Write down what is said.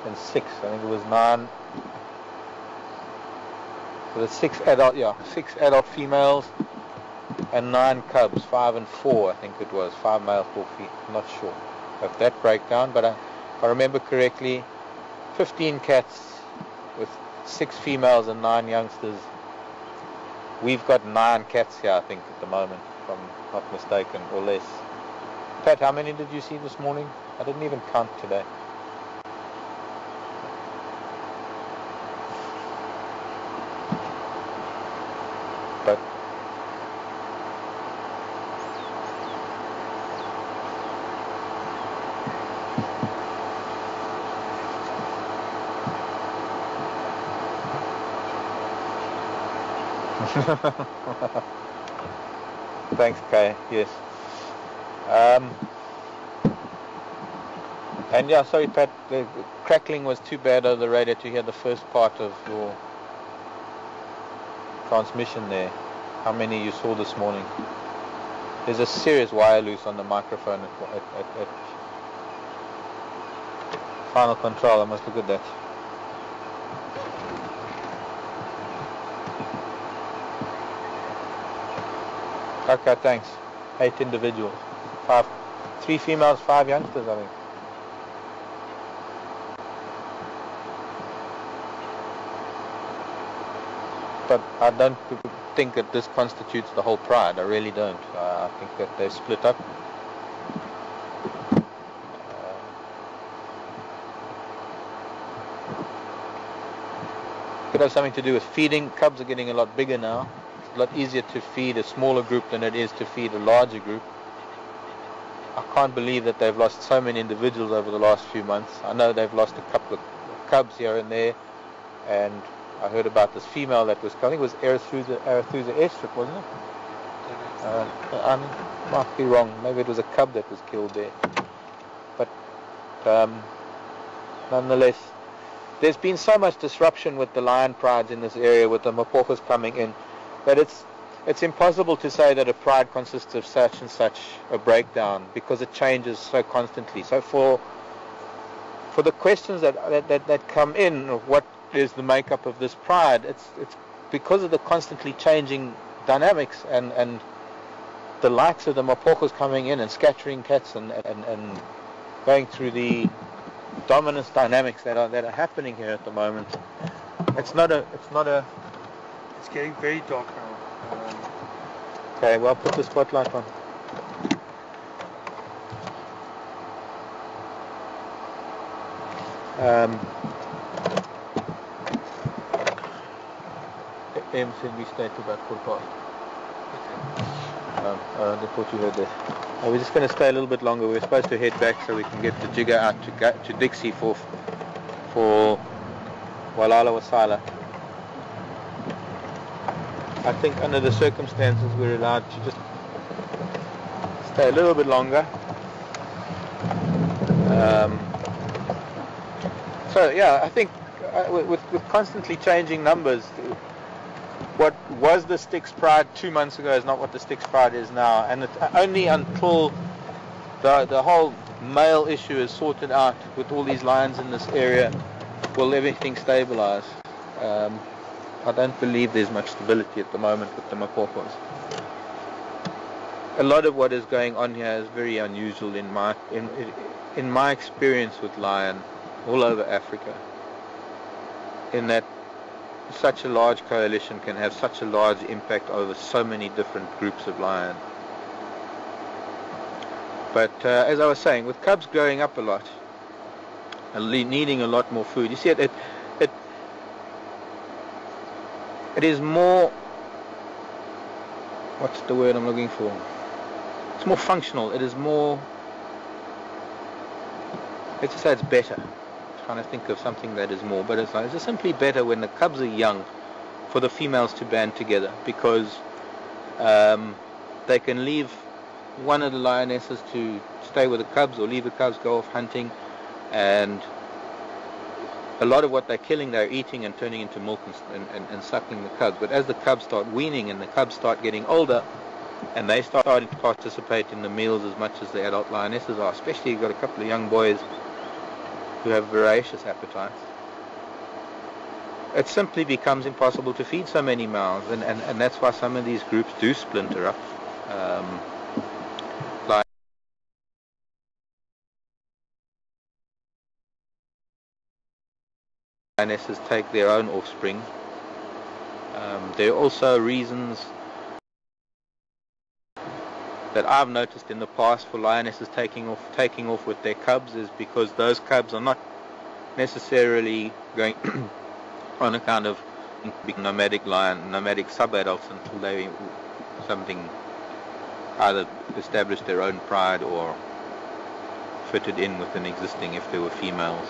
and 6. I think it was 9. It was 6 adult, 6 adult females and 9 cubs, 5 and 4, I think it was, 5 males, 4 females. I'm not sure of that breakdown, but if I remember correctly, 15 cats with 6 females and 9 youngsters. We've got 9 cats here, I think, at the moment, if I'm not mistaken, or less. Pat, how many did you see this morning? I didn't even count today. But thanks, Kay. Yes. And yeah, sorry, Pat. The crackling was too bad over the radio to hear the first part of your transmission there. How many you saw this morning? There's a serious wire loose on the microphone at final control. I must look at that. Okay, thanks. 8 individuals. 3 females, 5 youngsters, I think. But I don't think that this constitutes the whole pride. I really don't. I think that they've split up. Could have something to do with feeding. Cubs are getting a lot bigger now. It's a lot easier to feed a smaller group than it is to feed a larger group. I can't believe that they've lost so many individuals over the last few months. I know they've lost a couple of cubs here and there, and I heard about this female that was, I think it was Arethusa airstrip, wasn't it? I might be wrong. Maybe it was a cub that was killed there. But nonetheless, there's been so much disruption with the lion prides in this area, with the Mapochas coming in, that it's impossible to say that a pride consists of such and such a breakdown, because it changes so constantly. So for the questions that come in of what is the makeup of this pride, it's because of the constantly changing dynamics and the likes of the Mapochas coming in and scattering cats and going through the dominance dynamics that are happening here at the moment. It's getting very dark now. Okay, well, put the spotlight on. M said we stay to about 4:15. I thought you heard that. We're just going to stay a little bit longer. We're supposed to head back so we can get the jigger out to Dixie for Walala Wasala. I think under the circumstances we're allowed to just stay a little bit longer. So yeah, I think with constantly changing numbers, what was the Styx pride 2 months ago is not what the Styx pride is now, and it's only until the whole male issue is sorted out with all these lions in this area will everything stabilize. I don't believe there's much stability at the moment with the Mapochas. A lot of what is going on here is very unusual in my experience with lion all over Africa, in that such a large coalition can have such a large impact over so many different groups of lion. But as I was saying, with cubs growing up a lot and needing a lot more food, you see it is more, what's the word I'm looking for? It's more functional. It is more, let's just say it's better. I'm trying to think of something that is more, but it's just simply better when the cubs are young for the females to band together, because they can leave one of the lionesses to stay with the cubs, or leave the cubs, go off hunting, and a lot of what they're killing, they're eating and turning into milk and suckling the cubs. But as the cubs start weaning and the cubs start getting older, and they start to participate in the meals as much as the adult lionesses are, especially you've got a couple of young boys who have voracious appetites, it simply becomes impossible to feed so many mouths, and that's why some of these groups do splinter up. Lionesses take their own offspring. There are also reasons that I've noticed in the past for lionesses taking off with their cubs, is because those cubs are not necessarily going on a kind of big nomadic sub-adults until they either established their own pride or fitted in with an existing, if there were females.